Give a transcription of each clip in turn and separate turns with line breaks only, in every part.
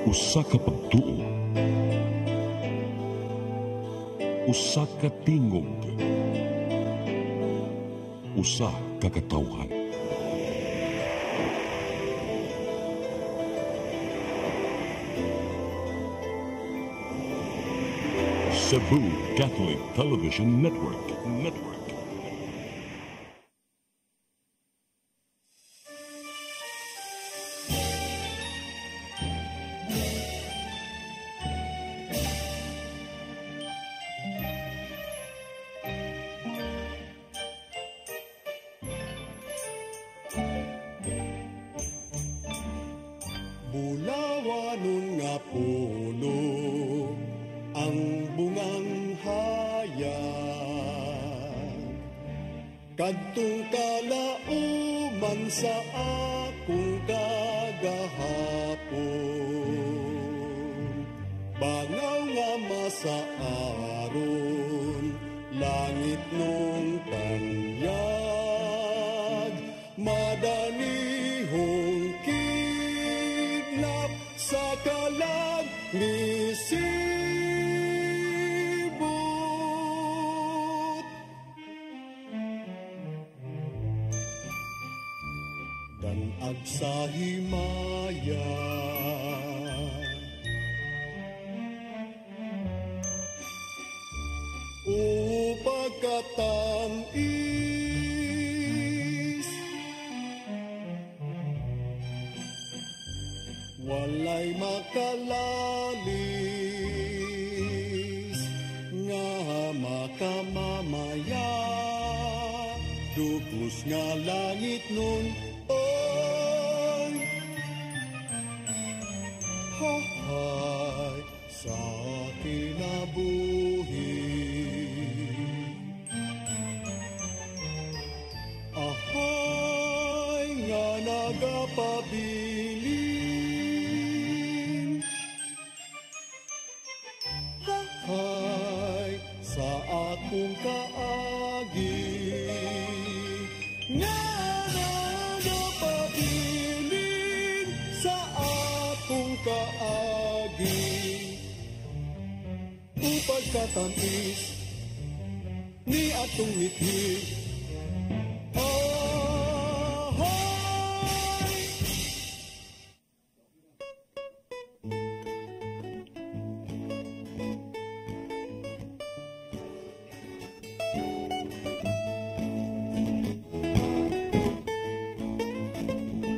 Usa ka pagtuo, usa ka tingog, usa ka katawhan. Cebu Catholic Television Network.
Bulawanon nga puno ang bungang hayag, kadtong kalauman sa akong kagahapon. Bangaw nga masaaron, langit nung tanyag, madanihong kidnap sa kalag nisibot. Danag sa himaya, o pagkatamis, walay makalalis nga makamamaya, dugos nga langit nun oy hahay sa kinabuhi. Ahay nga nagapabilin, hahay sa akong kaagi, nga nagapabilin sa akong kaagi. Upag katamis ni atong mithi,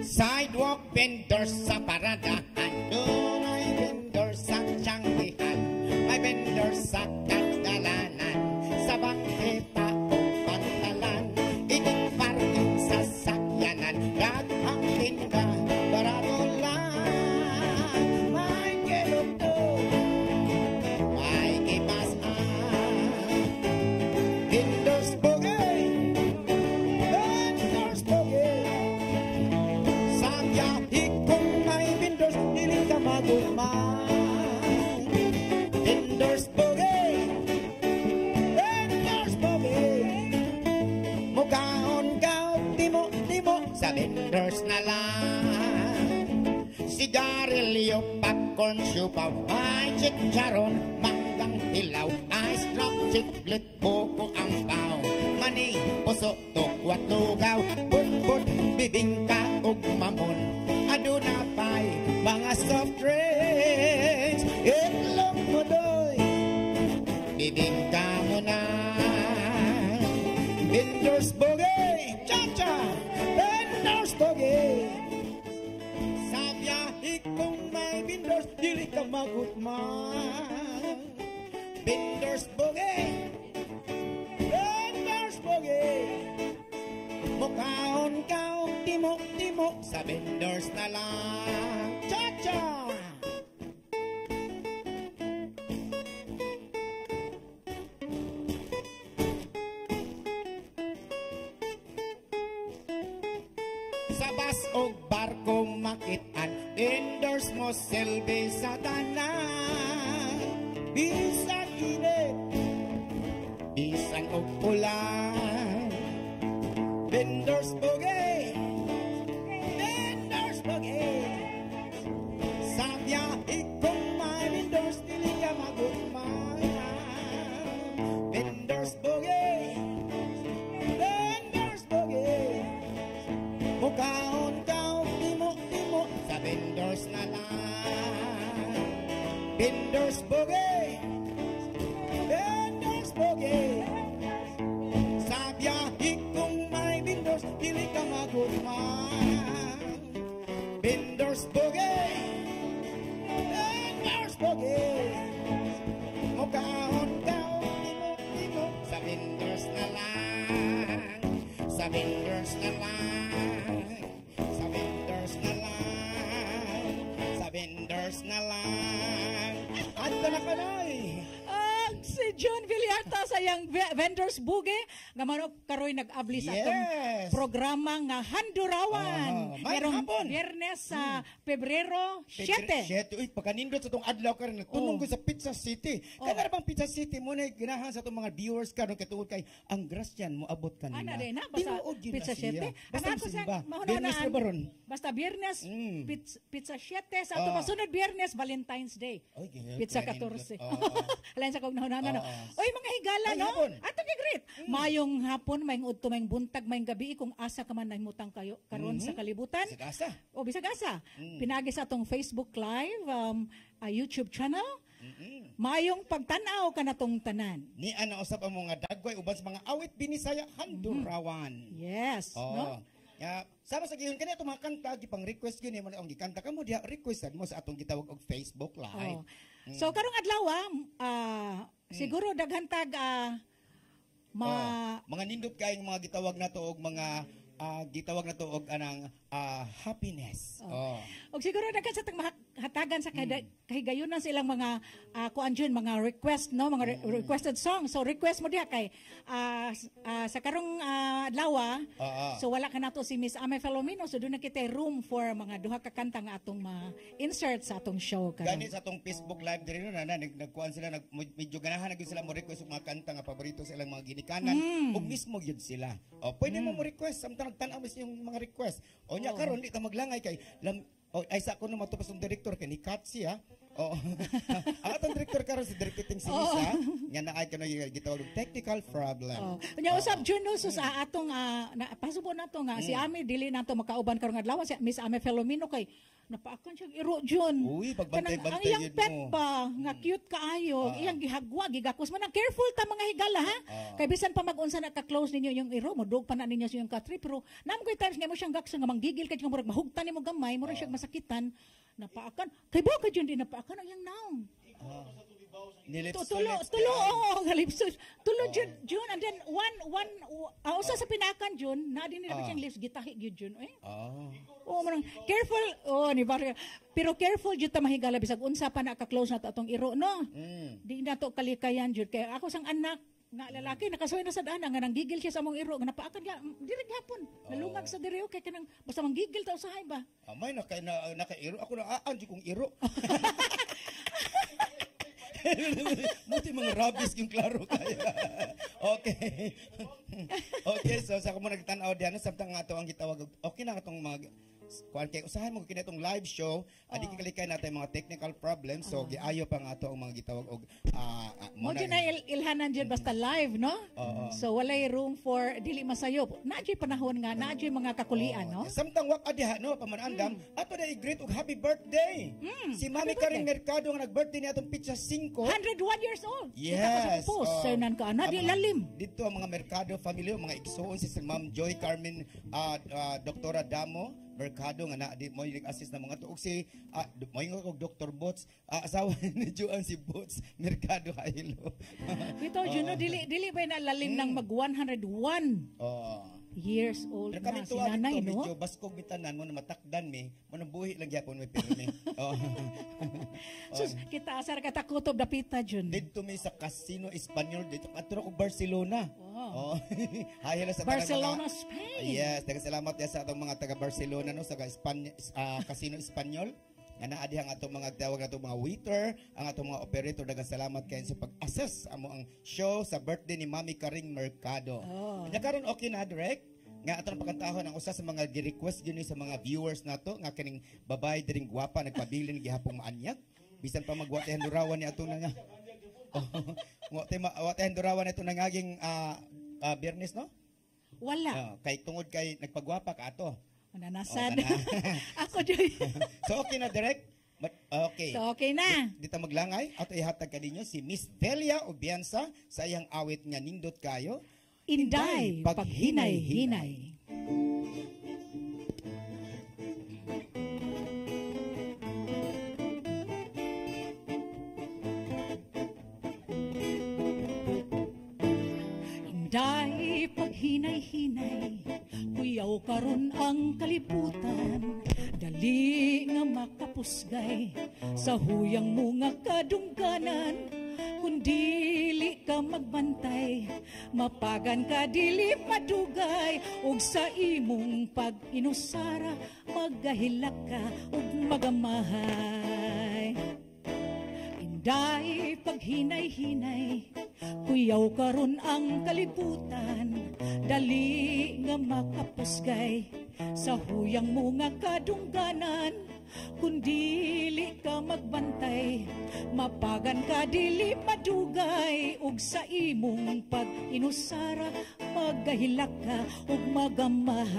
sidewalk vendors sa paradahan, doon ay vendors sa Tianggihan, may vendors sa Tagdalanan, sa bangketa o pantalan, ining parking sa sakyanan, daghang tinda, barado lang, may kelokto, may kipasan, vendors bugay, vendors bugay. Ikong may vendors, dili ka magumang. Vendors bogey, vendors bogey. Mukaon ka, timo sa vendors na lang. Sigarilyo, popcorn, siupaw, ay chicharon, manggang hilaw, ice drop, chiclet, buko ang pao. Mani, puso, tukwat, lugaw, bun, bibingka, ug mamon. Aduna pa'y mga soft drinks, itlog mo doy, bibingka mo na. Vendors bogey, cha-cha, vendors bogey. Sa biyahe kung may vendors, dili ka magutman. Vendors bogey, vendors bogey. Mukaon ka, timo sa vendors na lang. Cha-cha! Sa bus o barko makitaan, vendors mo silbi sa tanan. Bisan init, bisan og ulan, vendors bogey, vendors bogey. Sa biyahe Vendors Boogie. Vendors Boogie. Sa biyahe kung may vendors, dili ka magulman. Vendors Boogie. Vendors Boogie. Mukhaon daw, imo sa vendors na lang. Sa vendors na lang. Sa vendors na lang. Sa vendors na lang. Ando na kanoy.
Si John Villarta sa yang vendors buge nga manok karoy nag-abli sa atong
Yes.
programa nga Handurawan.
May
Merong
hapon.
Biyernes sa Pebrero 7.
Uy, pagkanindot sa itong adlaw ka rin, tunong ko sa Pizza City. Kaya bang Pizza City mo na ginahan sa itong mga viewers ka rin katungod kay ang grasyan mo abot kanina.
Ana din na basta
Tinuod yun
Pizza
na siya.
7.
Basta
Ang ako sa
simba.
mahuna
Biyernes na ba ron?
Basta Biyernes
Mm.
Pizza 7 sa ato pasunod Biyernes Valentine's Day.
Oy, gihel,
Pizza
kaya
14.
nindot.
Alain sa kog nahunanan. No? Oy mga higala
May
no.
hapon.
Ato gi great. Mayong hapon, mayong udto, mayong buntag, mayong gabi kung asa ka man nahimutang kayo karon sa kalibutan.
Sa gasa.
O bisag asa. Pinagi sa atong Facebook Live, YouTube channel. Mayong pagtanaw ka natong tanan.
Ni ana usap ang mga dagway uban sa mga awit binisaya Handurawan.
Yes, no?
Ya, sama sa giyon kani itong mga kanta gipang request gyud mo ang gikanta kamo diha requestan mo sa atong gitawag og Facebook Live.
Oh. So karong adlaw siguro daghan tag
Mga nindot kayong mga gitawag na to og mga gitawag na to og anang happiness. Oh.
og siguro daghan sa tag hatagan sa kahigayunan sa ilang mga kuan dyan, mga request no, mga requested song. So request mo diha kay sa karong adlaw so wala ka nato si Miss Ame Filomeno, so doon na kita room for mga duha ka kanta nga atong insert sa atong show karon.
Gani sa atong Facebook Live diri no na nagkuan sila medyo ganahan na gyud sila mo request og mga kanta nga paborito sa ilang mga ginikanan ug mismo gyud sila. Pwede mo request samtang nagtan-aw yung mga request. O nya karon di ta maglangay kay ay sa ko no matupas ng director kay ni Katsi ha. Ang atong director karon si Director Ting Sinisa nga naay kano gitawag og technical problem.
Nya usab June no so sa atong pasubo nato nga si Ame dili nato makauban karong adlaw si Miss Ame Filomeno kay napaakan siya iro June.
Uy, pagbantay-bantay
ang iyang
yun
pet
mo.
ba nga cute kaayo, iyang gihagwa gigakos man careful ta mga higala ha. Kay bisan pa mag-unsa na ka-close ninyo yung iro mo dog pa na ninyo sa yung ka-tree pero nam koy times nga mo siyang gaksa nga manggigil kay nga murag mahugtan nimo gamay murag siya masakitan napaakan kay ba ka June di napaakan ang iyang naong. Tulo galipsos. Tulo June and then one usa sa pinakan June na din nila siyang lips gitahi gyud June man careful ni bar pero careful jud ta mahigala bisag unsa pa na ka-close na atong iro no. Di na to kalikayan jud kay ako sang anak nga lalaki nakasuy na sa daan nga nanggigil siya sa among iro nga napaakan nga diri gihapon nalungag sa diri kay kanang basta manggigil ta usahay ba.
Amay naka-iro ako na jud kong iro. Muti mga rabies yung klaro kaya. Okay. Okay, so sa kamo nagtan-aw diyan samtang nga ato ang gitawag okay na atong mga kuan kay usahay mo kini itong live show adi kalikay natin mga technical problems so giayo pa nga ato ang mga gitawag og
mo di na ilhanan jud basta live no. So walay room for dili masayop na jud panahon nga na jud mga kakulian no.
Samtang wak adiha no pamanandam ato na i-greet og happy birthday si Mami Karing Mercado nga nag-birthday ni atong Pizza 5
101 years old.
Yes.
Saynan ka na di lalim.
Dito ang mga Mercado family mga igsoon si Ma'am Joy Carmen Doktora Damo Mercado nga na di mo assist na mga tuog si mo yung Dr. Bots asawa ni Juan si Bots Mercado Hailo.
Dito Juno dili ba na lalim ng mag 101 years old
pero kami
na si
tuwa
nanay
dito
no.
medyo baskog bitanan mo na matakdan mi mo nang buhi lang gyapon may pirmi.
Sus kita asar katakutob dapita Jun.
Dito mi sa Casino Espanyol dito atro ko Barcelona. Hi hello sa
Barcelona,
mga,
Spain.
Yes, salamat ya sa atong mga taga Barcelona no sa Casino Espanyol. Nga naa diha ang atong mga tawag atong mga waiter, ang atong mga operator daghang salamat kayo sa pag-assess amo ang show sa birthday ni Mami Karing Mercado. Nya karon okay na direct nga atong pagkantahon ang usa sa mga gi-request gyud sa mga viewers nato nga kaning babae diring gwapa nagpabilin gihapon maanyag bisan pa magwate handurawan ni atong nga wate handurawan ito nangaging Biyernes no?
Wala.
Kay tungod kay nagpagwapa ka ato.
Nanasad. Ako dyan.
So okay na direct? Okay.
So, okay na.
Dito maglangay at ihatag ka ninyo si Miss Delia Obiansa sa iyang awit nga nindot kayo.
Inday, paghinay-hinay. Inday, paghinay-hinay, kuyaw karon ang kalibutan. Dali nga makapusgay sa huyang mo nga kadungganan. Kung dili ka magbantay, mapagan ka dili madugay. Ug sa imong pag-inusara, magahilak ka ug magamahay. Inday, paghinay-hinay, kuyaw karon ang kalibutan. Dali nga makapusgay sa huyang mo nga kadungganan. Kung dili ka magbantay, mapagan ka dili madugay. Ug sa imong pag-inusara, magahilak ka ug magamahay.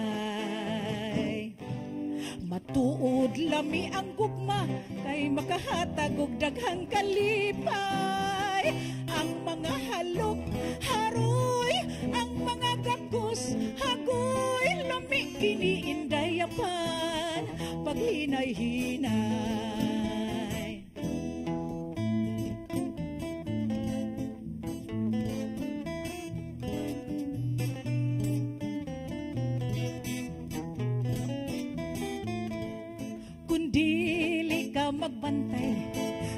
Matuod lami ang gugma, kay makahatag og daghang kalipay. Ang mga halok, haroy, ang mga gakos, hagoy, lami kiniindayapan, paghinay-hinay. Kung dili ka magbantay,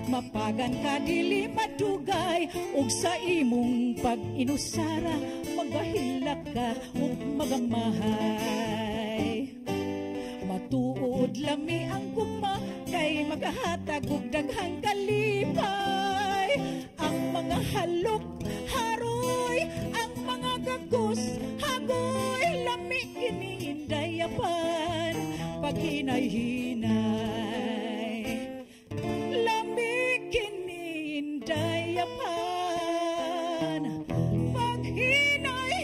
mapagan ka dili madugay. Ug sa imong pag-inusara, magahilak ka ug magamahay. Matuod lami ang gugma, kay magahatag og daghang kalipay. Ang mga halok, haroy, ang mga gagos, hagoy, lami kiniindayapan, paghinay-hinay. Lami kiniindayapan, paghinay-hinay.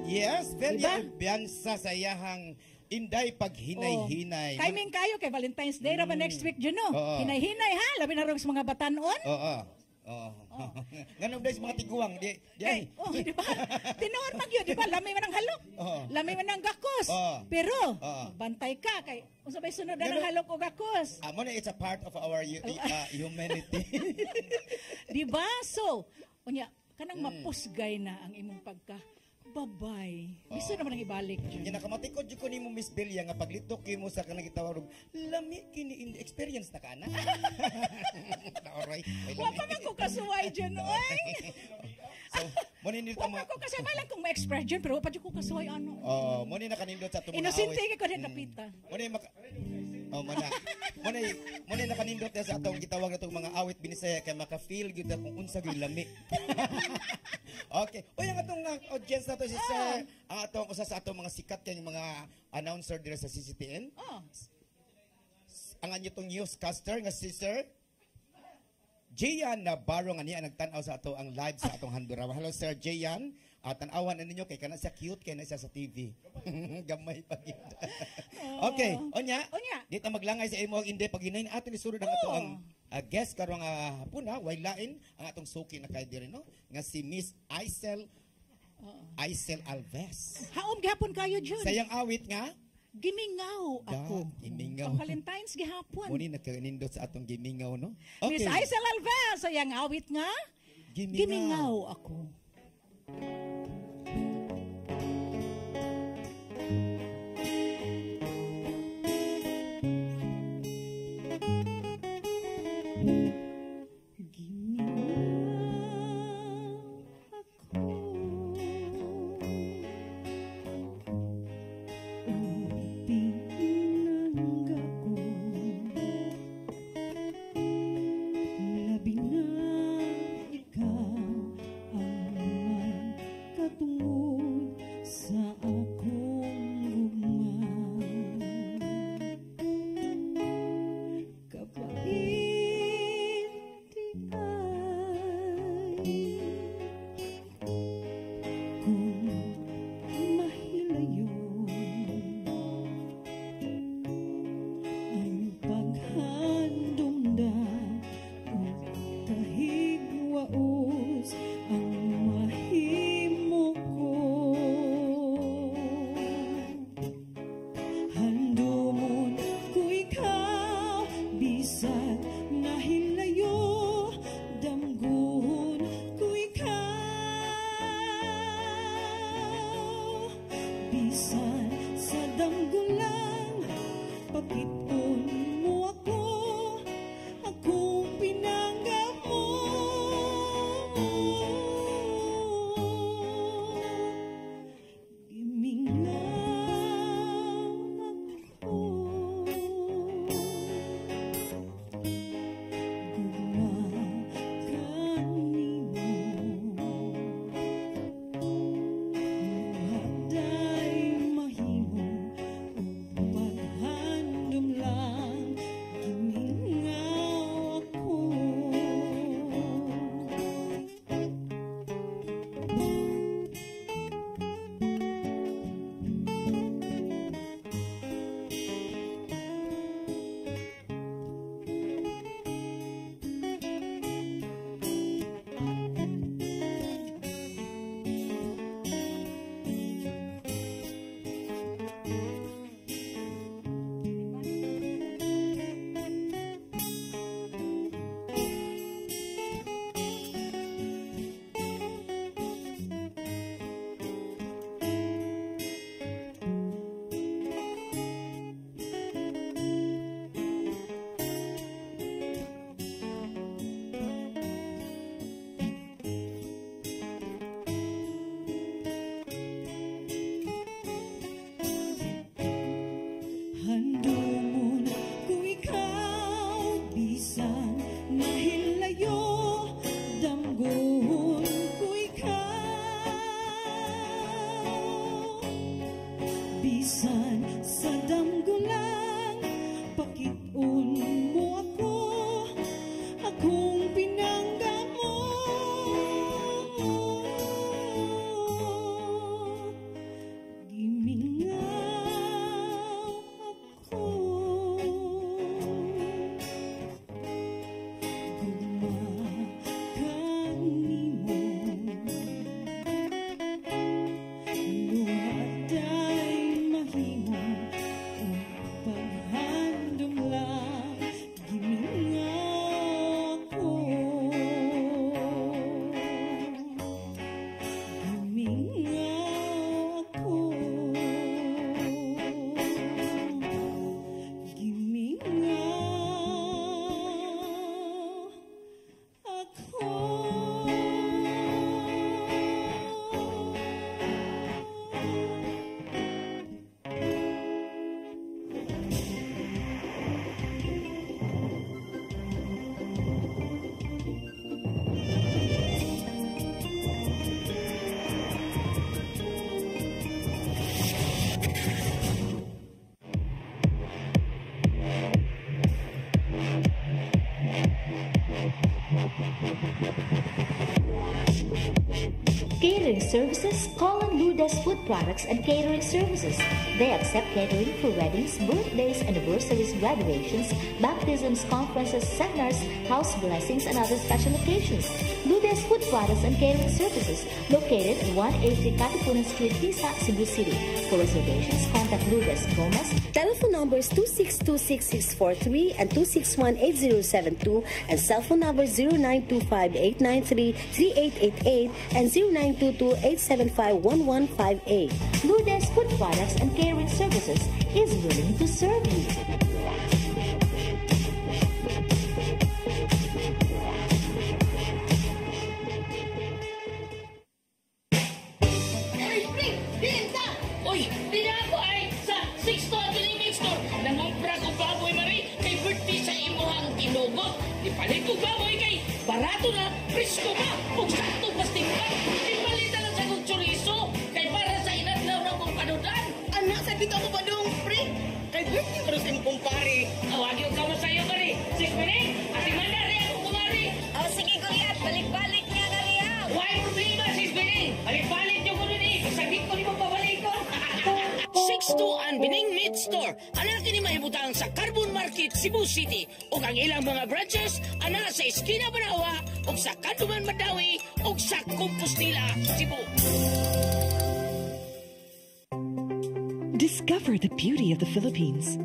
Yes, Delia
Diba?
Obiansa sa iyahang Inday paghinay-hinay.
Timing kayo kay Valentine's Day ra ba next week dyan, no?
Oo.
Hinay-hinay ha, labi na rin sa mga batanon.
Oo. Oo. Ganun daw sa mga tiguang. Di ay.
Di ba? Tinuod man yun, di ba? Lami man ang halok.
Oo.
Lami man ang gakos.
Oo.
Pero,
Oo.
bantay ka kay kung sabay sunod na ng
Ganun.
halok o gakos.
Muna, it's a part of our humanity.
Di ba? So, unya, kanang mapusgay na ang imong pagka babay. Gusto naman ang ibalik
Yung
dyan.
nakamatikod yung ko ni mo, Miss Belia, nga paglitok mo sa kanang gitawag, lami kini in experience na ka na. Alright.
Wa pa man ko kasuway dyan, oy.
So, muna nito
Wa pa ko kasabay lang kung ma-express dyan, pero wa pa dyan ko kasuway ano.
muna na kanindot sa tumong
Inosente ko din napita.
Muna na kanindot na sa atong gitawag na itong mga awit binisaya kay maka-feel gyud kung unsa gyud lami. Okay. Uy, ang atong audience na to si Sir, ang atong usa sa atong mga sikat kay mga announcer dira sa CCTN.
Oh.
Ang anyo tong newscaster nga si Sir Jayan Navarro nga niya nagtan-aw sa ato ang live sa atong Handurawa. Hello Sir Jayan. Tan-awan na ninyo kay kana siya cute kay na siya sa TV. Gamay pa gyud. Okay, onya. Dito maglangay sa imo ang inde paghinay na atin isulod ang ato ang guest karong hapon waylain ang atong suki na kay diri no nga si Miss Aisel Alves.
Haom gihapon kayo dyan.
Sayang awit nga
Gimingaw ako.
gimingaw.
Pang Valentine's gihapon.
Muni nagkanindot sa atong gimingaw no.
Miss Aisel Alves, sayang awit nga. Gimingaw ako.
bisan sa damgulang pakiton mo ako, akong pinanggap mo. Bisan sa damgulang pakiton mo ako, akong pinanggap mo. Gimingaw ako, gumakan nimo. Luhaday mahimo paghandom lang, gimingaw ako, gimingaw ako, gimingaw ako.
Catering services, call on Lourdes Food Products and Catering Services. They accept catering for weddings, birthdays, anniversaries, graduations, baptisms, conferences, seminars, house blessings, and other special occasions. Lourdes Food Products and Catering Services, located at 183 Katipunan Street, Tisa, Cebu City. For reservations, contact Lourdes Gomez.
Telephone numbers 2626643 and 2618072 and cell phone number 0925-893-3888 and 0922-875-1158.
Lourdes Food Products and Catering Services is willing to serve you.
Uy, di na ako ay sa 6 to Avenue Store. Nangumpra ko baboy mari kay birthday sa imuhang tinugot. Di palit ko baboy kay barato na, presko pa, kung sakto pastingkan. Di palit na lang sa kong chorizo kay para sa inadlaw na mong panudan.
Anak, sa dito ako pa doon, pre. Kay birthday ko rin sa imong kumpare.
Awag yung kamo sa'yo mari. Sigpinig, ati mandari ako kumari.
Oh, sige, Goliath. Balik-balik niya nga niya.
Why problema, Sigpinig? Palit-palit yung kuno ni. Saglit ko ni mo pabalik ko. 6-2 ang Bining Meat Store. Anak ni mahibutang sa Carbon Market, Cebu City. O ang ilang mga branches, ana sa Esquina Banawa, o sa Kanduman Madawi, o sa Compostela, Cebu.
Discover the beauty of the Philippines.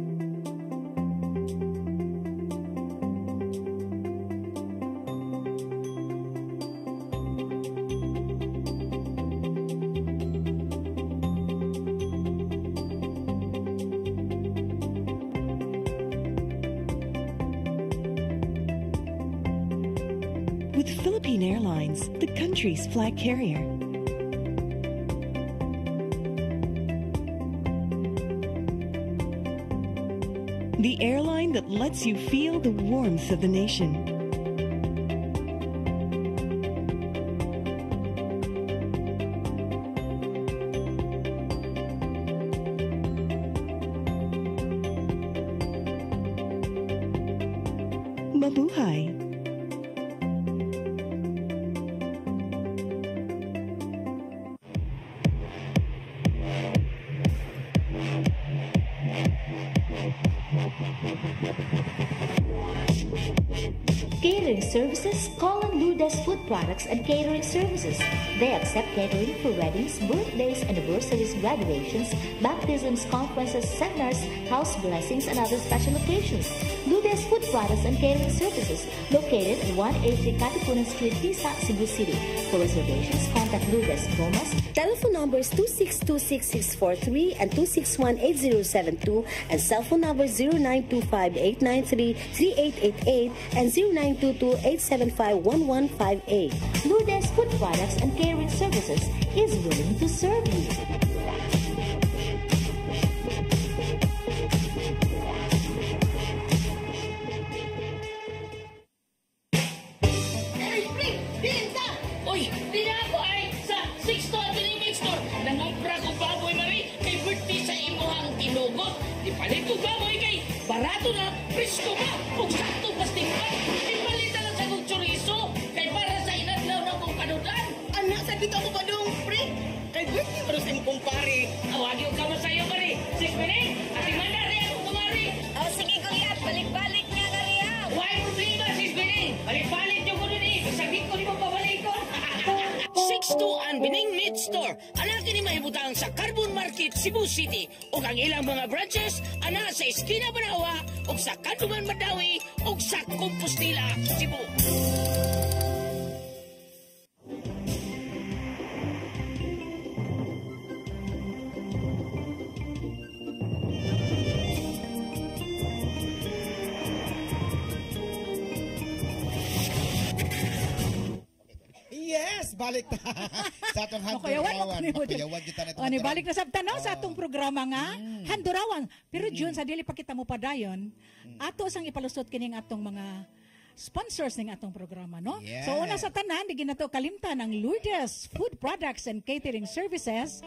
Philippine Airlines, the country's flag carrier. The airline that lets you feel the warmth of the nation. Mabuhay!
Catering services, Colin Lourdes Food Products and Catering Services. They accept catering for weddings, birthdays, anniversaries, graduations, baptisms, conferences, seminars, house blessings, and other special occasions. Lourdes Food Products and Catering Services, located at 183 Katipunan Street, Tisa, Cebu City. For reservations, contact Lourdes Gomez.
Telephone numbers 2626643 and 2618072 and cell phone number 0925-893-3888 and 0922-875-1158.
Lourdes Food Products and Catering Services is willing to serve you.
Ay, pre! Pinta! Uy, di na ako ay sa 6 to Convenience Store. Nangumpra ko baboy mari kay birthday sa imuhang tinugot. Di palit ko baboy kay barato na, presko ka, kung sakto basting ka. Di palit na lang sa kong chorizo kay para sa inadlaw na kong panudan.
Anak, sakit ako ba dong, pre? Kay birthday ba rin kong pare?
Awagi ka mo sa'yo mari. 6 minutes, at imanda rin ako kumari.
Oh, sige kuya, balik-balik niya na riya.
Why problema, 6 minutes? Balik-balik yung ko nun eh. Sabihin ko di mo pabalik ko. 6 ang Bining Meat Store. Anak ni mahibutang sa Carbon Market, Cebu City. O ang ilang mga branches, ana sa Esquina Banawa, o sa Kanduman Madawi, o sa Compostela, Cebu.
Yes, balik ta. Sa atong
Makuyawad
handurawan. Makuyawad kita na
O, balik na sa tanaw sa atong programa nga, handurawan. Pero June, sa dili pa kita mo pa dayon, ato sang ipalusot kining atong mga sponsors ng atong programa, no?
Yeah.
So, una sa tanan, di ginato kalimtan ang Lourdes Food Products and Catering Services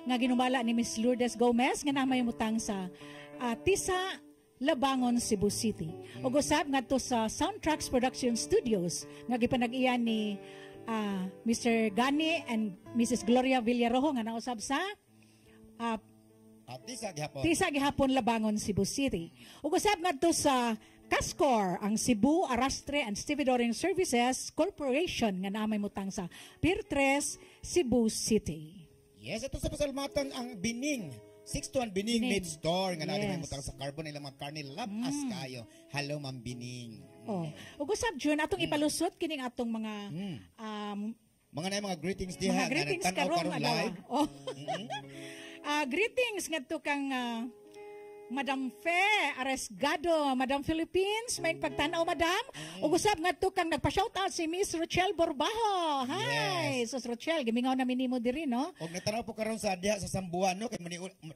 nga ginumala ni Miss Lourdes Gomez nga namay mutang sa Tisa, Labangon, Cebu City. Ug usab ngadto sa Soundtracks Production Studios nga gipanag-iyan ni Mr. Gani and Mrs. Gloria Villarojo nga nausab sa Tisa gihapon Labangon, Cebu City. Ug usab ngadto sa Cascor, ang Cebu Arrastre and Stevedoring Services Corporation nga namay mutang sa Pier 3, Cebu City.
Yes, ito sa pasalamatan ang Bining. 6 Bining Meat Store nga natin mutang sa Carbon ilang mga karne labas kayo. Hello, Ma'am Bining.
Oh. Ug usab June atong ipalusot kining atong mga
mga greetings diha
mga greetings karon
live.
Oh. Greetings ngadto kang Madam Fe Aresgado, Madam Philippines, may pagtanaw Madam. Ug usab ngadto kang nagpa-shoutout si Miss Rochelle Borbajo. Hi,
Yes.
Sus Rochelle, gimingaw namin nimo diri, no?
Og natanaw po karon sa diha sa Sambuan no kay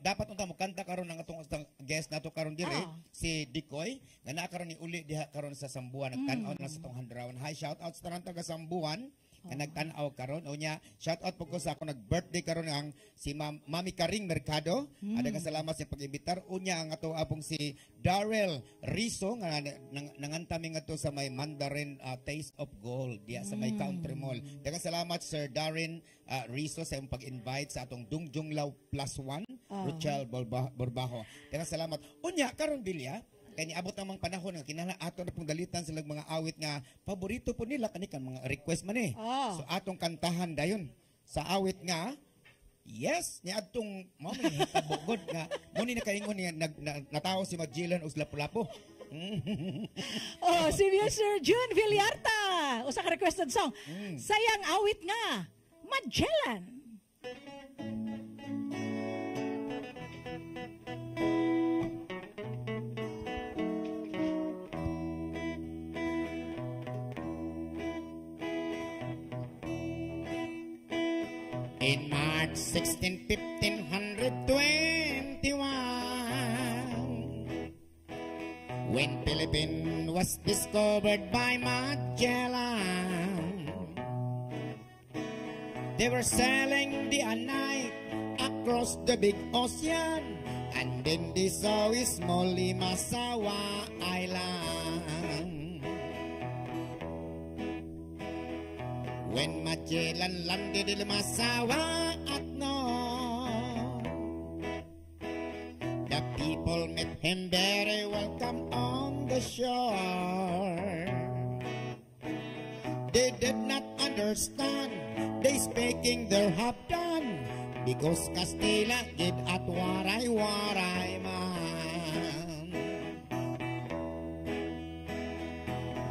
dapat unta mo kanta karon ang atong guest nato karon diri si Dikoy nga naa karon ni uli diha karon sa Sambuan nagtan-aw na sa tong handrawon. Hi, shout out sa tanan taga Sambuan nga nagtan-aw karon. Unya shout out po ko sa ako nag-birthday karon ang si Mami Karing Mercado. Daghang salamat sa pag-imbitar. Unya ang ato apong si Darrell Riso nga nangantami nga to sa may Mandarin Taste of Gold diya sa may Country Mall. Daghang salamat Sir Darren Riso sa iyong pag-invite sa atong Dungjunglaw +1 Rochelle Borbajo. Daghang salamat. Unya karon Bilya kay niabot namang panahon nga kinahanglan ato na pong dalitan sila mga awit nga paborito po nila kanikan mga request man eh. So atong kantahan dayon sa awit nga yes, ni adtong mao ni tabugod nga mo ni nakaingon niya natawo si Magellan og lapu-lapu.
Si Mr. June Villarta. Usa ka requested song. Sayang awit nga, Magellan.
1521, when Philippines was discovered by Magellan. They were sailing the night across the big ocean, and then they saw a small Limasawa Island. When Magellan landed in Limasawa at noon, the people met him very welcome on the shore. They did not understand, they speaking their half done, because Castilla did at waray-waray man.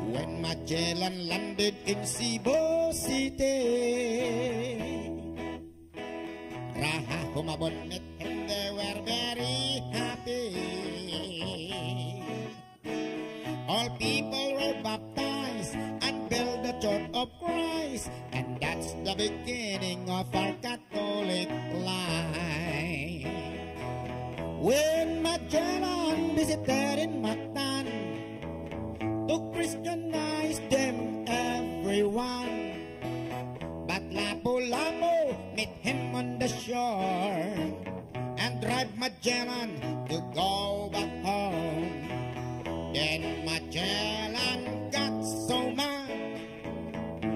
When Magellan landed in Cebu City, Raha Humabon met him, they were very happy. All people were baptized and built the Church of Christ, and that's the beginning of our Catholic life. When Magellan visited in Mactan to Christianize them everyone, but Lapu-Lapu met him on the shore and drive Magellan to go back home. Then Magellan got so mad,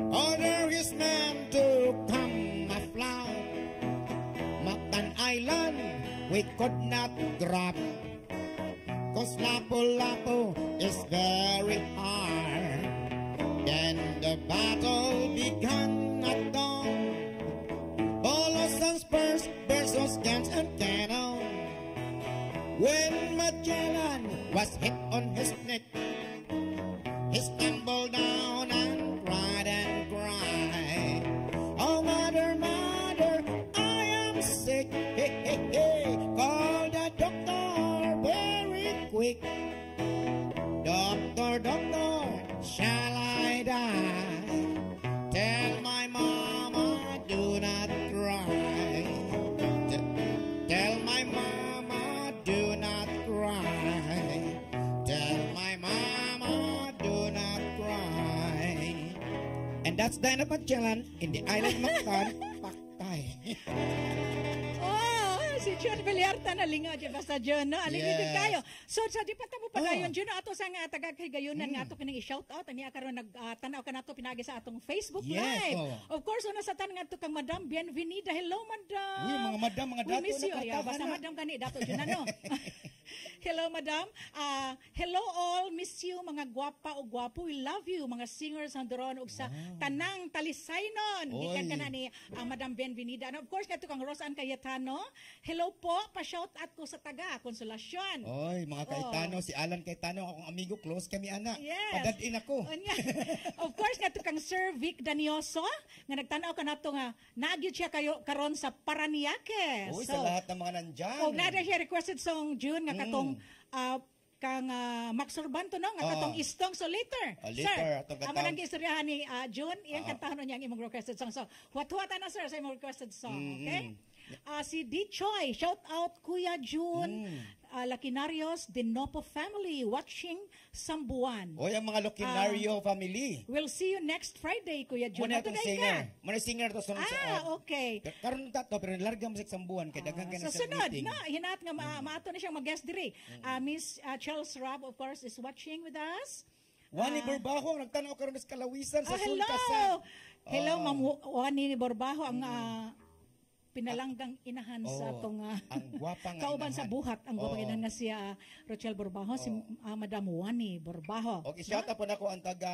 order his men to come afloat. Mactan Island we could not grab, cause Lapu-Lapu is very hard. Then the battle began at dawn, bolos and spurs versus guns and cannon. When Magellan was hit on his neck, he stumbled down and cried, oh mother, mother, I am sick. Hey, hey, hey. Call the doctor very quick. Doctor, doctor, shall I die? Tell my mama, do not cry. Tell my mama, do not cry. Tell my mama, do not cry. And that's the end of Magellan in the island of Mactan, Paktay.
Si John Villarta na lingaw di basta John no alingid kayo. So sa di pa tamo padayon John ato sa nga tagakaygayonan nga ato kining i-shout out ani karon nagtanaw ka nato pinagi sa atong Facebook Live. Of course una sa tan nga to kang Madam Bienvenida. Hello Madam.
Uy mga madam mga dato
na basta Madam kani dato John ano. Hello Madam. Hello all, miss you mga gwapa o gwapo. We love you mga singers handoron ug sa tanang Talisaynon. Gikan kana ni Madam Bienvenida. And of course kato kang Rosan Cayetano. Hello po, pa-shout out ko sa taga Konsolasyon.
Oy, mga Cayetano, si Alan Cayetano, akong amigo, close kami ana.
Yes.
Padadin ako.
Of course, nga kang Sir Vic Danioso, nga nagtanaw ka nato nga, nagyod siya kayo karon sa Paranaque.
Uy, sa lahat ng mga nandyan.
O, nada siya requested song June, nga katong, kang Max Urbanto no nga katong Istong so later
sir
amo nang istoryahan ni June iyang kantahan niya ang imong requested song so what na sir sa imong requested song okay si D. Choi, shout out Kuya June, Lakinarios, Dinopo family, watching Sambuan.
Oy, ang mga Lacinario family.
We'll see you next Friday, Kuya June.
Muna itong singer. Muna singer to sunod sa...
okay.
Karoon tato, pero larga mo sa Sambuan, kaya dagang ka na sa
sunod,
meeting.
No, hinat nga maato na siyang mag-guest diri. Miss Charles Rob, of course, is watching with us.
Wani Borbaho, nagtanaw karoon sa Kalawisan, sa
Sulta sa... Hello, Ma'am Wani Borbaho, ang... pinalanggang inahan sa atong kauban sa buhat ang gwapang inahan nga siya Rochelle Borbaho si Madam Wani Borbaho.
Okay, shout out po na ko ang taga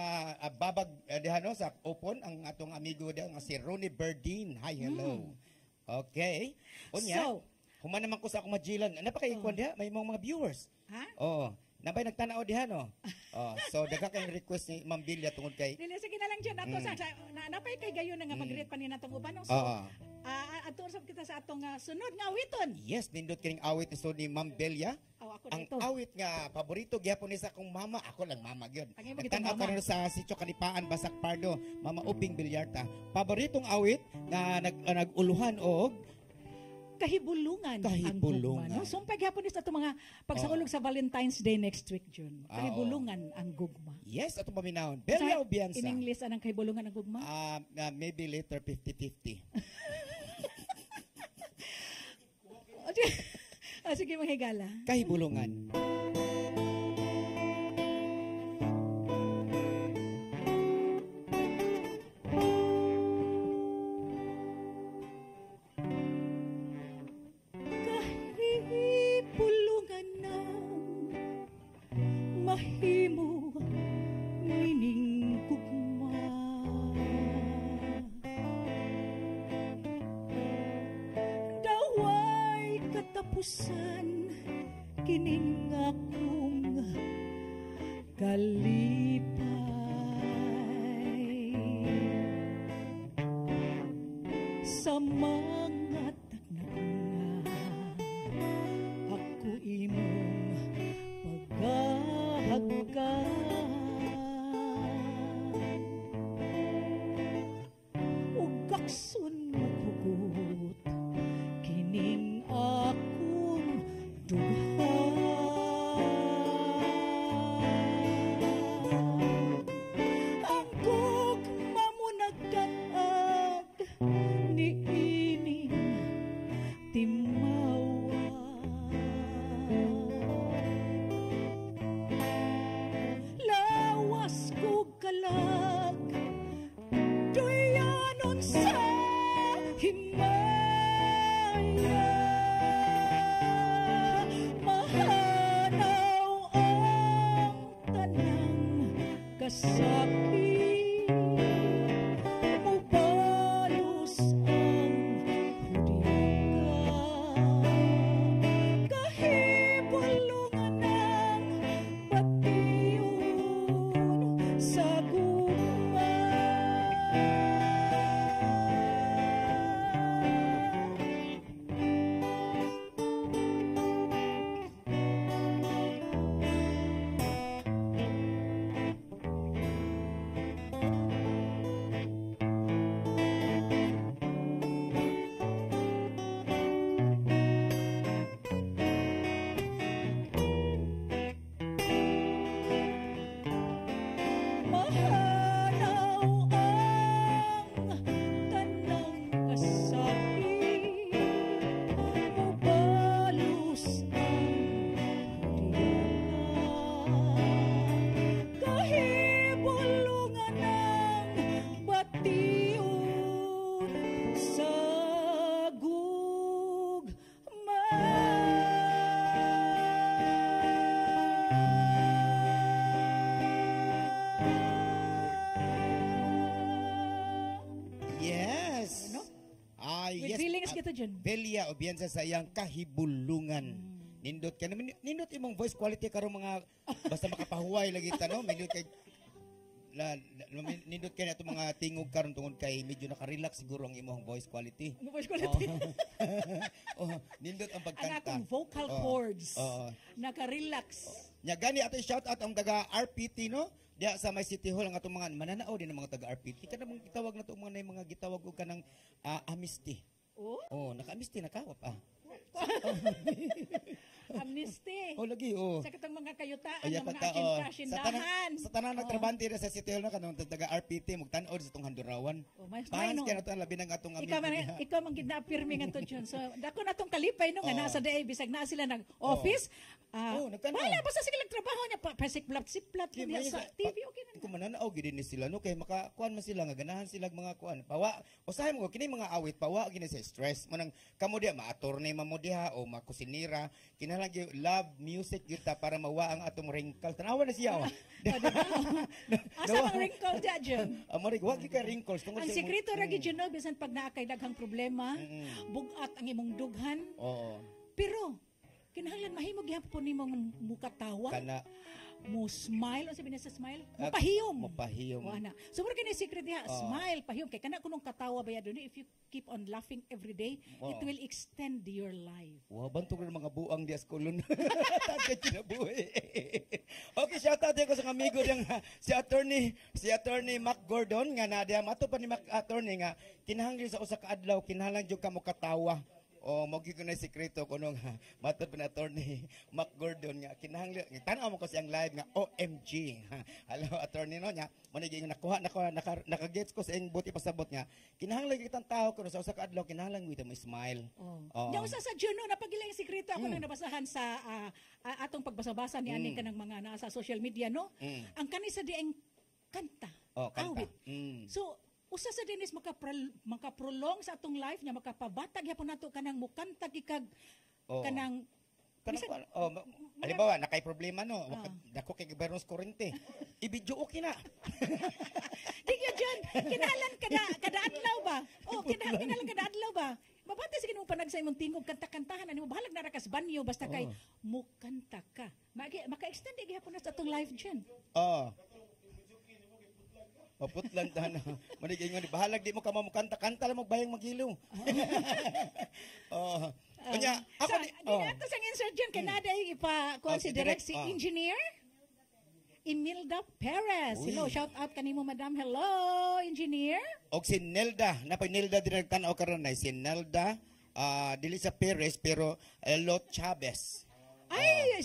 babag dihano sa Opon ang atong amigo diha nga si Ronnie Berdin. Hi, hello. Okay. Unya. So, human naman ko sa akong Magellan. Ano pa kay ikon diha? May mga viewers.
Ha?
Nabay nagtanaw diha no. So daga kay request ni Ma'am Bilya tungod kay.
Dili sige na lang diyan ato sa napay kay gayon nga mag-greet pa ni natong uban so. Ato sa kita sa atong sunod nga awiton.
Yes, nindot kining awit ni Ma'am Bilya. Ang awit nga paborito gyapon ni sa akong mama, ako lang mama gyud. Nagtanaw karon sa Sitio Kanipaan, Basak Pardo, Mama Uping Bilyarta. Paboritong awit nga naguluhan og
kahibulungan.
Kahibulungan.
Ang gugma. No? So, paghapon is ato mga pagsangulog sa Valentine's Day next week, June. Kahibulungan ang gugma.
Yes, ato paminahon. Belia o Biansa?
In English, anong kahibulungan ang gugma?
Maybe later 50-50.
Sige, mahigala.
Kahibulungan.
Kahibulungan ng mahimo nining gugma. Daway katapusan kining akong kalipay sa mga tagnanga ako imong pagahagkan ug kakson maghugot kining akong dughan. Ang gugma mo nagkatag ni ining timawa. Lawas ko kalag duyanon sa himaya. Mahanaw ang tanang kasakit. Mubalos ang hudika. Kahibulungan ng batiyon sa gugma. Mahanaw ang tanang kasakit. Mubalos ang hudika. Kahibulungan ng batiyon sa gugma.
Yes.
Ano? With
Yes.
feelings kita dyan.
Belia o Biansa sa iyang kahibulungan. Nindot ka naman. Nindot imong voice quality karon mga basta makapahuway lagi tanong. Nindot kay nindot kay nato mga tingog karon tungod kay medyo naka-relax siguro ang imong voice quality.
Ano voice quality?
Nindot ang
Ang
pagkanta.
akong vocal cords. Naka-relax.
Nya gani ato shout out ang taga RPT no. Diya sa may City Hall ang atong mga mananao din ng mga taga RPT. Kada mong gitawag na to mga gitawag ko kanang amnesty.
Oh?
Naka-amnesty nakawap
Amnesty.
lagi
Sa katong mga kayutaan ng mga akin-kasindahan.
Sa tanan nagtrabante sa City Hall na kanang taga RPT magtan-od sa tong handurawan.
Mas
Tans
no.
kaya nato labi ng atong
Ikaw man gid na-affirming ato dyan. So dako na tong kalipay no nga nasa day bisag na sila nag-office. Wala basta sige lang trabaho niya pasikplat-siplat niya sa TV okay na.
Kung mananao gid ni sila no kay makakuan man sila nga ganahan sila mga kuan. Pawa usahay mo kini mga awit pawa gini sa stress manang kamo diha ma-attorney mamo diha o makusinira kinahanglan gyud love music gyud ta para mawa ang atong wrinkle. Tanawa na siya.
Asa ang wrinkle dyan?
Amari wa gyud ka wrinkles tungod
Ang
sa imong-
sekreto ra gid yun no bisan pag naa kay daghang problema, bugat ang imong dughan.
Oo.
Pero kinahanglan mahimo gyapon nimong mukatawa.
Kana
Mo smile, sabi na sa smile, mapahiyom.
Mapahiyom.
Ana. So mura kini secret diha, smile, pahiyom kay kana kunong katawa ba yadun if you keep on laughing every day, it will extend your life.
Wow, bantog rin mga buang di askolon. Tagad kinabuhi. Okay, shout out ko sa amigo diyang si attorney Mac Gordon nga na diya mato pa ni Mac attorney nga kinahanglan sa usa ka adlaw kinahanglan jud ka mo katawa. O mogi ko na sikreto kuno nga matod pa na attorney Mac Gordon nga kinahanglan tan-aw mo ko siyang live nga OMG. Hello attorney no nya mo na gyud nakuha nakagets ko sa ing buti pasabot nga kinahanglan kitang tao kuno sa usa ka adlaw kinahanglan mo smile.
Nya usa sa Juno napagilang sikreto ako nang nabasahan sa atong pagbasa-basa ni ani kanang mga nasa social media no. Ang kani sa dieng kanta. Awit. So usa sa dinis makaprolong sa atong life nya makapabatag gyapon nato kanang mukanta kikag kanang
halimbawa nakay problema no dako kay gobyerno sa kurente i-video okay na
tingyo John kinahanglan kada adlaw ba kinahanglan kada adlaw ba mabati sige mo panag sa imong tingog kanta-kantahan ani mo bahalag na ra kas banyo basta kay mukanta ka maka-extend gyapon na sa atong life John maputlan tahan na. Manig ingon, bahalag di mo ka mamukanta-kanta lang magbayang maghilo. Kanya, ako di... Dinato sang insert dyan, kanada yung ipa-consider si engineer Imelda Perez. Hello, shout out kanimo madam. Hello, engineer.
Og si Nelda, napay Nelda dinagtan o karon na si Nelda, dili sa Perez pero Lot Chavez.
Ay,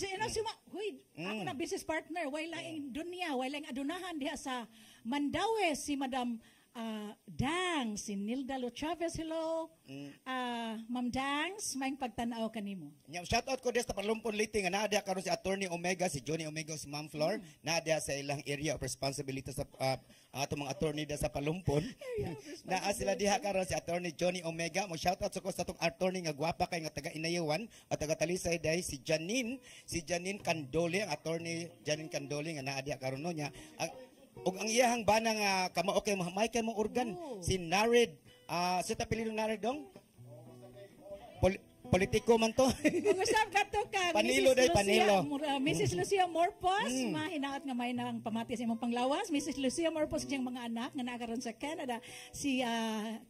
ako na business partner, wala yung dunya, wala yung adunahan diha sa Mandaue, si Madam Dang, si Nilda Lo Chavez, hello. Ma'am Dangs, maing pagtanaw kanimo.
Shout out ko des sa Palumpon Liti nga naa diha karon si Attorney Omega, si Johnny Omega, si Ma'am Flor, naa diha sa ilang area of responsibility sa atong mga attorney diha sa Palumpon. Naa sila diha karon si Attorney Johnny Omega. Mo shout out ko sa atong attorney nga gwapa kay nga taga Inayawan at taga Talisay day si Janine Candole, ang attorney Janine Candole nga naa diha karon no nya. Ug ang iyahang bana nga kamao kay Michael mong organ si Narid sa tapilin Narid dong politiko man to.
Usab kadto ka
Panilo day Panilo.
Mrs. Lucia Morpos, mahinaot nga may nang pamati sa imong panglawas. Mrs. Lucia Morpos diyang mga anak nga naa karon sa Canada, si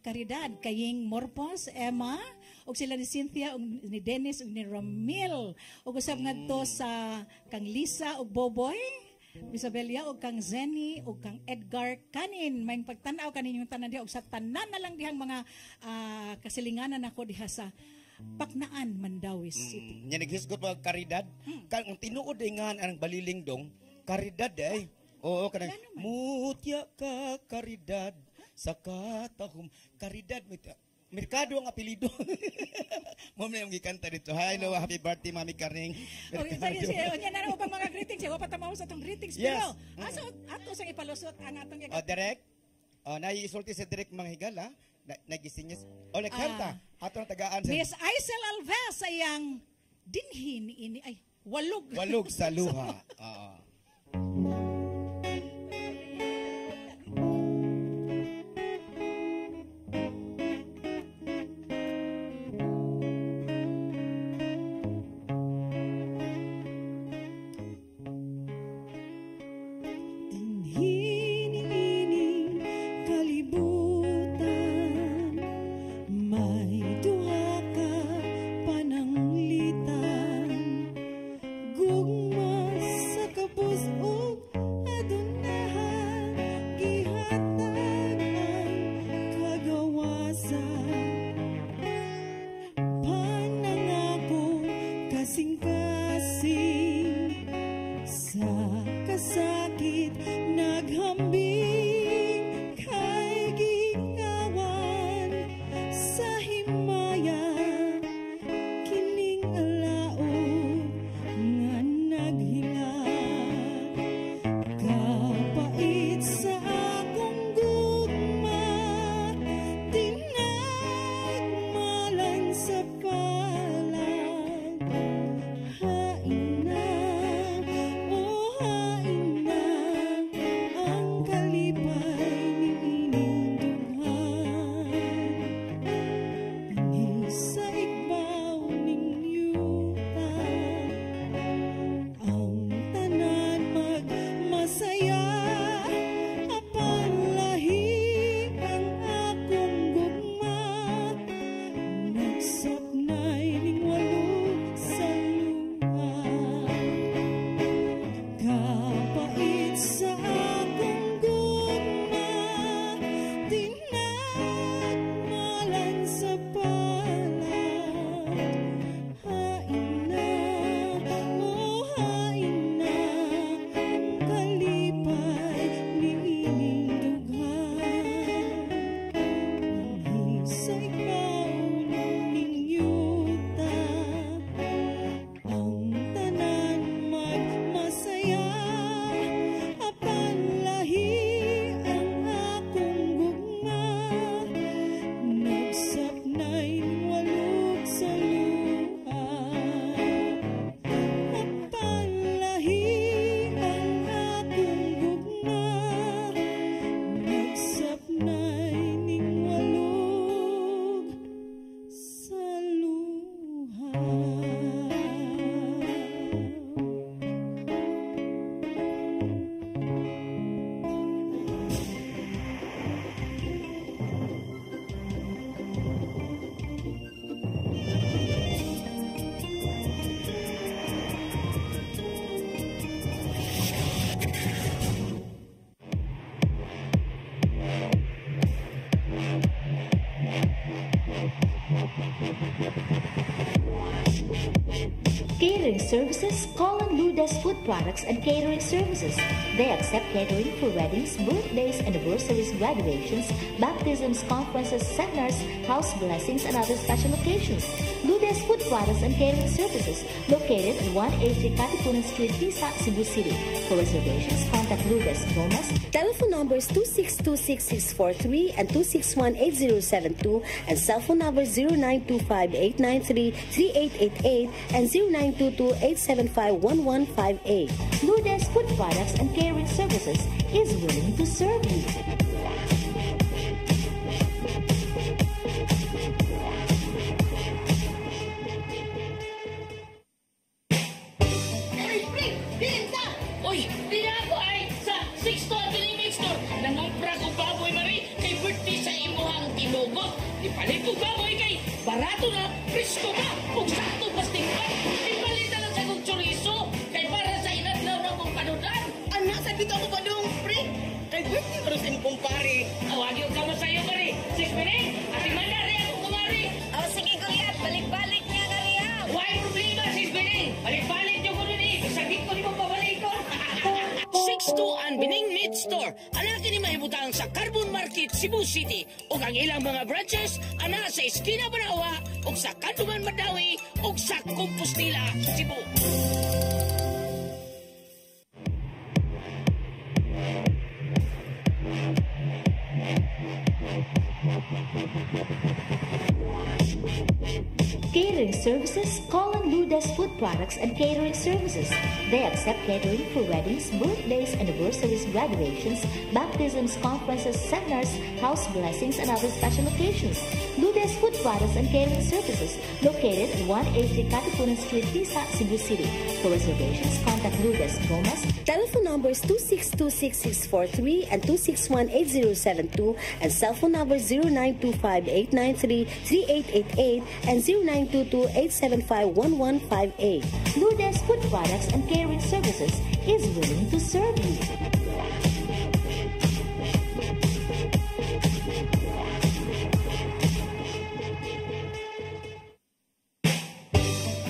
Caridad Kaying Morpos, Emma, ug sila ni Cynthia ug ni Dennis ug ni Ramil. Ug usab ngadto sa kang Lisa ug Boboy Isabella o kang Zenny o kang Edgar kanin may pagtanaw kanin yung tanan diha og sa tanan na lang dihang mga kasilinganan ako diha sa Paknaan Mandaue City.
Nya naghisgot mga karidad kang tinuod nga ang baliling dong karidad ay oo kanang mutya ka karidad sa katahum karidad Merkado ang apelido. Mo may gikanta dito. Hello, happy birthday Mami Karning.
Sige, unya na upang mga greetings. Wa pa tamaw sa tong greetings pero ato sang ipalusot ang atong
direct. Naisulti sa direct mga higala. Nagisinyas. Nagkanta. Atong tagaan sa
Miss Aisel Alves ayang dinhin ini ay walog.
Walog sa luha.
Sa igbaw ninyo
Catering services, call on Lourdes Food Products and Catering Services. They accept catering for weddings, birthdays, anniversaries, graduations, baptisms, conferences, seminars, house blessings, and other special occasions. Lourdes Food Products and Catering Services, located at 183 Katipunan Street, Tisa, Cebu City. For reservations, contact Lourdes Gomez.
Telephone numbers 2626643 and 2618072 and cell phone number 0925-893-3888 and 0922-875-1158.
Lourdes Food Products and Catering Services is willing to serve you.
Ay, pre! Pinta! Uy, di na ako ay sa 6 to Convenience Store. Nangumpra ko baboy mari kay birthday sa imuhang tinugot. Ipalit ko baboy kay barato na, presko ka, kung sakto pasting ka. Ipalit na lang sa kong chorizo kay para sa inadlaw na kong panudan.
Anak, sabi ko ako pa dong, pre. Kay birthday pero sa imong pare.
Awagyo ka mo sa'yo mari. 6 minutes, at imanda rin ako kumari.
Oh, sige kuya, balik-balik niya nga riya.
Why problema, 6 minutes? Balik-balik nyo ko nun eh. Sagit ko ni mo pabalik ko.
6 ang Bining Meat Store. Ana kini mahibutang sa Carbon Market, Cebu City. O ang ilang mga branches, ana sa Esquina Banawa, o sa Kanduman Madawi, o sa Compostela, Cebu.
Catering services, call on Lourdes Food Products and Catering Services. They accept catering for weddings, birthdays, anniversaries, graduations, baptisms, conferences, seminars, house blessings, and other special occasions. Lourdes Food Products and Catering Services, located at 183 Katipunan Street, Tisa, Cebu City. For reservations, contact Lourdes Gomez.
Telephone numbers 2626643 and 2618072 and cell phone number 0925-893-3888 and 0922-875-1158.
Lourdes Food Products and Catering Services is willing to serve you.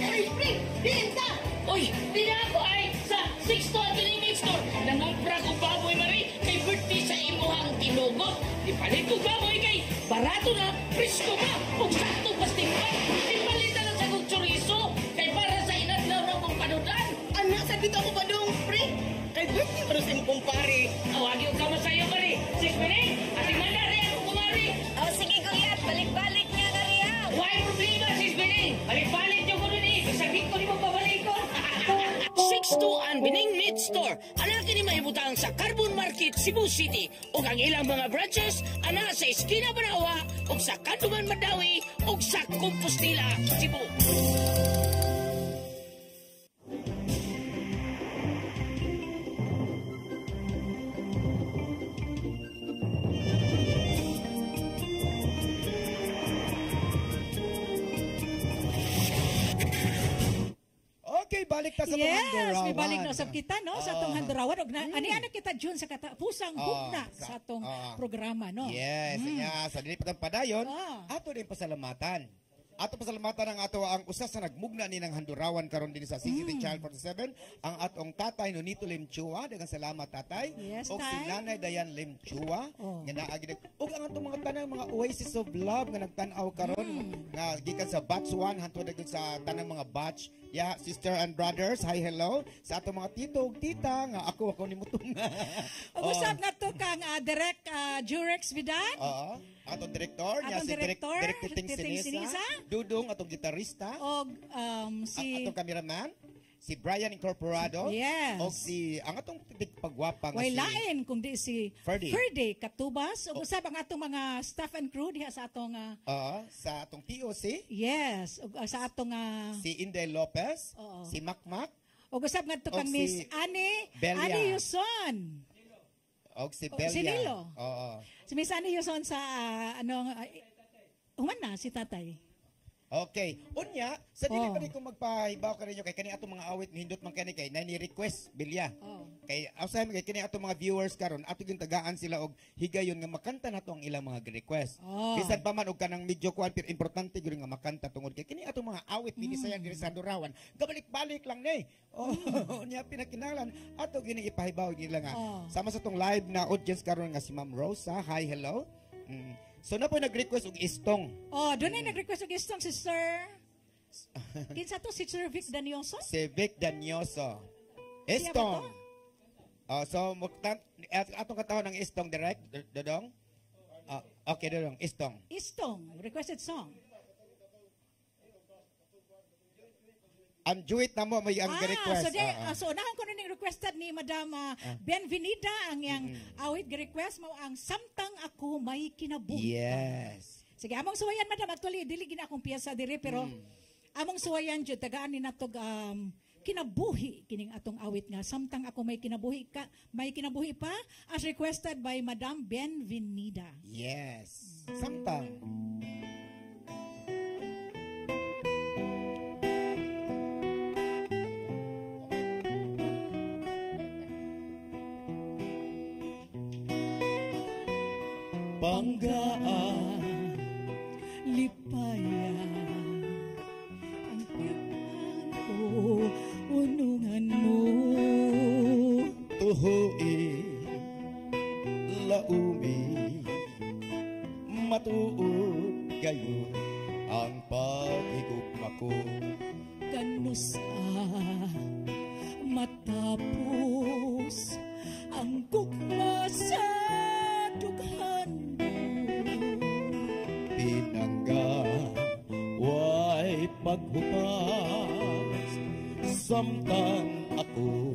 Ay, pre! Pinta! Uy, di na ako ay sa 6 to Convenience Store. Nangumpra ko baboy mari kay birthday sa imuhang tinugot. Ipalit ko baboy kay barato na, presko ka, kung sakto pasting ka. Ipalit na lang sa kong chorizo kay para sa inadlaw na kong panudan.
Anak, sabi ko ako pa dong, pre. Kay birthday pero sa imong pare.
Awagyo ka mo sa'yo mari. 6 minutes, at imanda rin ako kumari.
Oh, sige kuya, balik-balik niya nga riya.
Why problema, 6 minutes? Balik-balik nyo ko nun eh. Sagit ko ni mo pabalik ko.
6 ang Bining Meat Store. Ana kini mahibutang sa Carbon Market, Cebu City. O ang ilang mga branches, ana sa Esquina Banawa, o sa Kanduman Madawi, o sa Compostela, Cebu.
Okay, balik ta sa
Yes,
Handurawan.
may balik na usab kita no sa atong handurawan og ani kita June sa pusang hugna sa atong programa no.
Yes, nya sa dili pa padayon,
Ah.
ato din pasalamatan. Ato pasalamatan ang ato ang usa sa nagmugna ni ng handurawan karon din sa CCT Child 47 ang atong tatay Nonito Limchua, daghang salamat tatay.
Yes,
Og si
tay.
Nanay Dayan Limchua nga naagi og ang atong mga tanang mga Oasis of Love nga nagtan-aw karon nga gikan sa batch 1 hangtod dayon sa tanang mga batch. Yeah, sister and brothers, hi hello sa atong mga tito ug tita nga ako ni mutunga.
Og usab na to kang direct Jurex Vidan.
Oo. Atong direktor, niya
Atong
si
direktor,
Direk Titing
Titing
Sinisa.
Sinisa.
Dudong, atong gitarista.
Og si
Atong cameraman, si Brian Incorporado.
Yes.
O si, ang atong pagwapa nga
way
si
lain kung di si
Ferdy.
Katubas ug usab ang atong mga staff and crew diha sa atong
sa atong TOC.
yes, ug sa atong
Si Inday Lopez.
Oo.
Si Makmak.
ug usab ngadto
Og
kang
si
Miss Ani
Belia.
Yuson.
O si
O,
Belia.
si Nilo.
Oo.
Si Miss Ani Yuson sa human na si tatay.
Okay. Unya, sa dili pa rin kung magpahibaw ka rin kay kani atong mga awit nindot man kani kay na ni-request bilya. Kay usahay kay kani atong mga viewers karon ato gyud tagaan sila og higayon nga makanta nato ang ilang mga request. Bisan pa man og kanang medyo kuan pero importante gyud nga makanta tungod kay kini atong mga awit binisayan diri sa Durawan. Gabalik-balik lang ni. Unya pinakinalan ato gini ipahibaw nila nga. Sama sa tong live na audience karon nga si Ma'am Rosa. Hi, hello. So na po nag-request og istong.
Doon ay nag-request og istong si Sir. Kinsa to si Sir Vic Danyoso?
Si Vic Danyoso. Istong. So atong katawhan ng istong direct, Dodong? Okay, Dodong, istong.
Istong, requested song.
Ang juit na mo may ang request.
So unahan ko na ning requested ni Madam Benvenida ang yang awit request mo ang Samtang Ako May Kinabuhi.
Yes.
Sige, among suwayan Madam, actually dili gina akong piyesa diri pero among suwayan jud tagaan ni natog kinabuhi kining atong awit nga Samtang Ako May Kinabuhi pa as requested by Madam Benvenida.
Yes. Samtang
Banggaan,
lipaya, ang pirman ko, unungan mo.
Tuhui, laumi, matuod kayo ang paghigugma ko.
Kanusa, matapos, ang gugma sa dughan.
Pinangga, way paghupas, samtang ako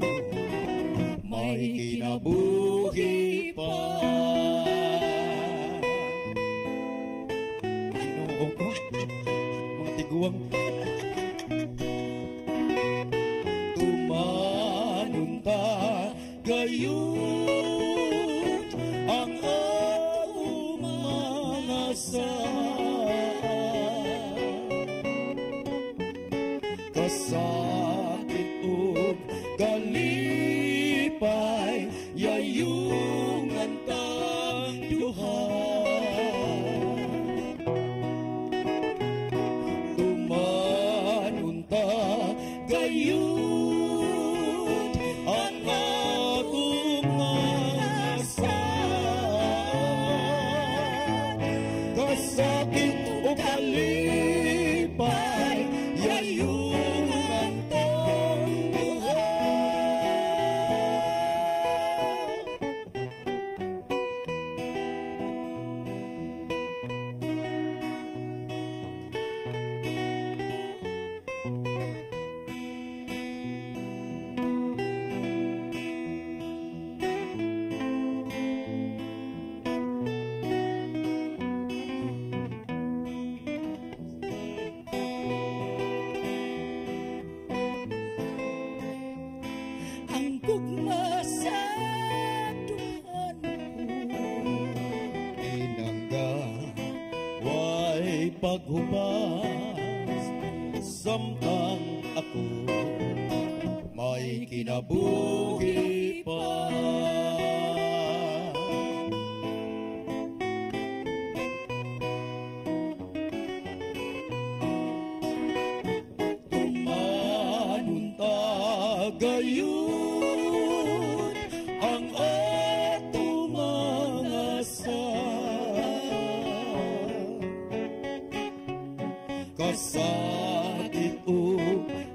may kinabuhi pa. Ginoo ko, mga tiguang tumanunta gayon ang akong mga kasakit ug kalipay yayungan tang duha. Tumanunta gayon ang akong mga kasakit ug kalipay yayungan tang duha.
Ang gugma sa duhan ko.
Pinangga, way paghubas, samtang ako may kinabuhi pa. Tumanunta gayon ang ato mga kasakit o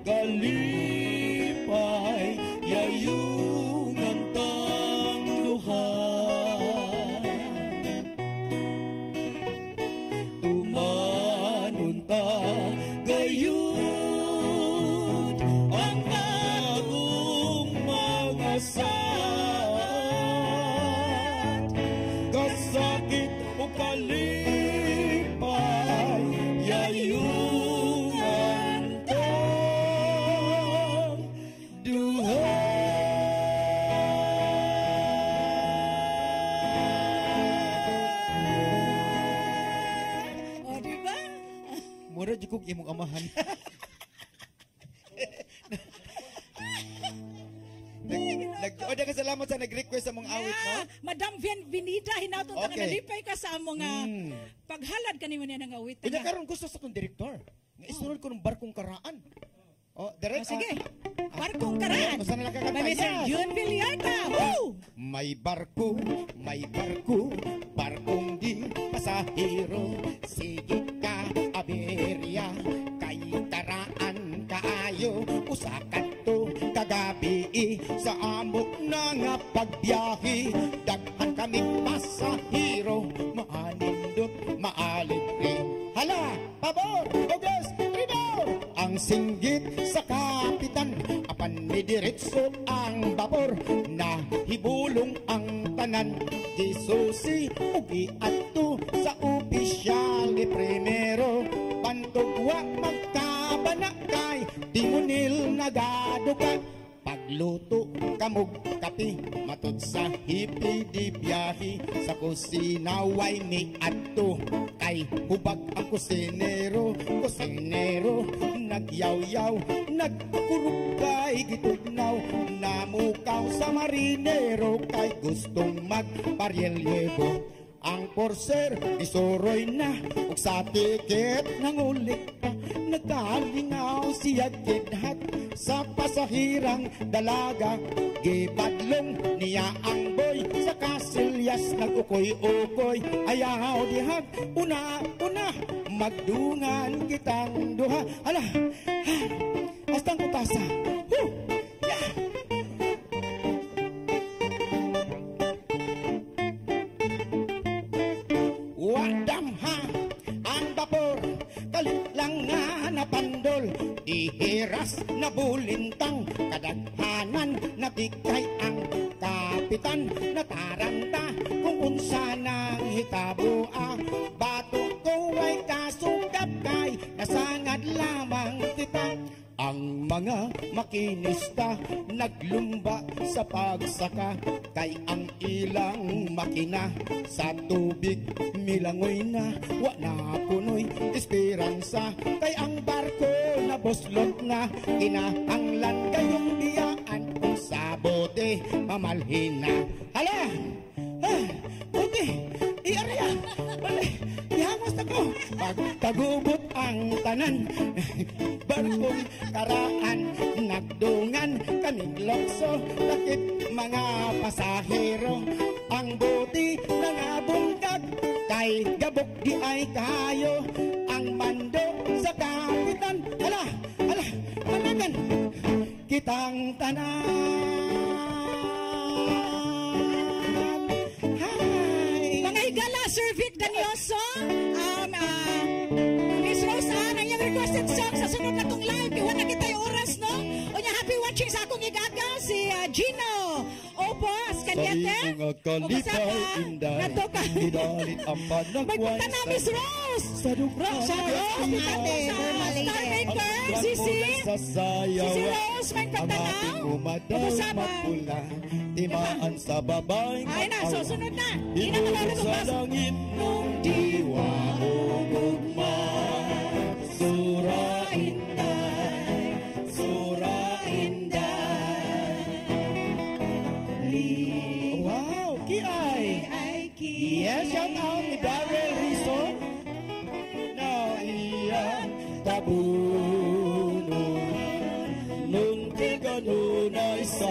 kalipay yayungan tang duha. Tumanunta gayon ang akong mga kasakit o kalipay yayungan tang og imong amahan. Salamat sa nag-request sa mong awit, no?
Madam Vinita, hinaton ka nga nalipay ka sa among paghalad kanimo niya ng awit.
Kanya karon gusto sa kong direktor. Isunod ko ng barkong karaan. Direct.
Sige. Barkong karaan.
Saan na kakanta?
May Mr. June Villarta. Woo!
May barko, barkong di pasahero. Sige ka, aberya, kay karaan kaayo. Usakat to kagabi sa amok na nga pagbiyahe. Daghan kami pasahero, maanindot, maalibre. Hala, pabor, Douglas, Tribor! Ang singgit sa kapitan, apan ni diretso ang babor. Nahibulong ang tanan, Gisusi, ugi ato sa opisyal ni primero. Pantugwa magkabanakay, tingunil nagaduka. Pagluto kamog kapi, matod sa hipi di biyahe. Sa kusina way may adto, kay hubag ang kusinero. Nagyaw-yaw, nagkurukay gitugnaw. Namukaw sa marinero, kay gustong magparyelyebo. Ang porser, isuroy na, ug sa tiket nangulik pa. Nagkalingaw siya kidhat sa pasahirang dalaga. Gibadlong niya ang boy, sa kasilyas nagukoy-ukoy. Ayaw dihag, una, magdungan kitang duha. Ala, hastang kutasa. Yeah. Wadamha ang vapor, kalit lang nga napandol. Ihiras na bulintang, kadaghanan na tikay ang kapitan. Nataranta kung unsa nang hitaboa. Bato ko ay kasugap kay nasangad lamang kita. Ang mga makinista naglumba sa pagsaka, kay ang ilang makina sa tubig milangoy na. Wa na punoy esperansa, kay ang barko na boslot na. Kinahanglan kayong biyaan kung sa bote mamalhin na. Hala! Bote! Iarya! Bale! Ihamos na ko! Pagtagubot ang tanan, barkong karaan, nagdungan kaming lokso. Takip mga pasahero, ang bote nangabungkag, kay gabok di ay kayo. Ang mando sa kapitan, hala, managan kitang tanan.
Hi! Mga higala, Sir Vic Danioso, Miss Rose Ann, ang yung requested song sa sunod na tong live. Iwan na kita yung oras, no? O niya, happy watching sa akong igaga, si Gino. Opo, Skanyete.
Sa kalipay inday, nidalit ang panagway.
Magpunta na, Miss Rose. Sa Rose, Starmaker, Sisi. Sisi Rose, may pagtanaw. Opo, sama.
Timaan sa babay.
Ay na, susunod na. Hindi na malala
sa langit nung diwa o gugma. Sura inday, wow, Kiay. Yes, shout out ni Darrell Rizzo. Now iya tabuno nung di kanunay sa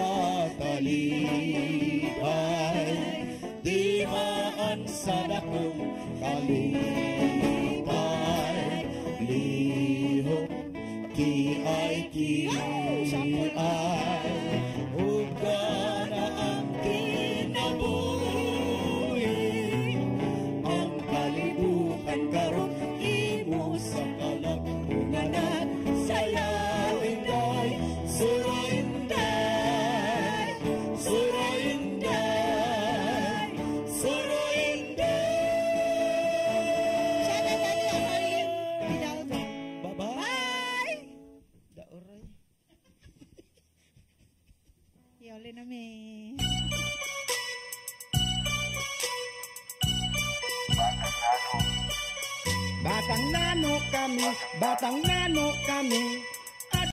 talipay. Di maan sa dakong kalipay. Lihok kiay. Huwag na ang kinabuhi. Ang kalibutan karon imo sa kalagpunganan. Sayaw inday, sura inday, sura inday, sura inday.
Sana tadi amarin.
Bye-bye.
Daoray. Yole na me.
batang nano kami, batang nano kami.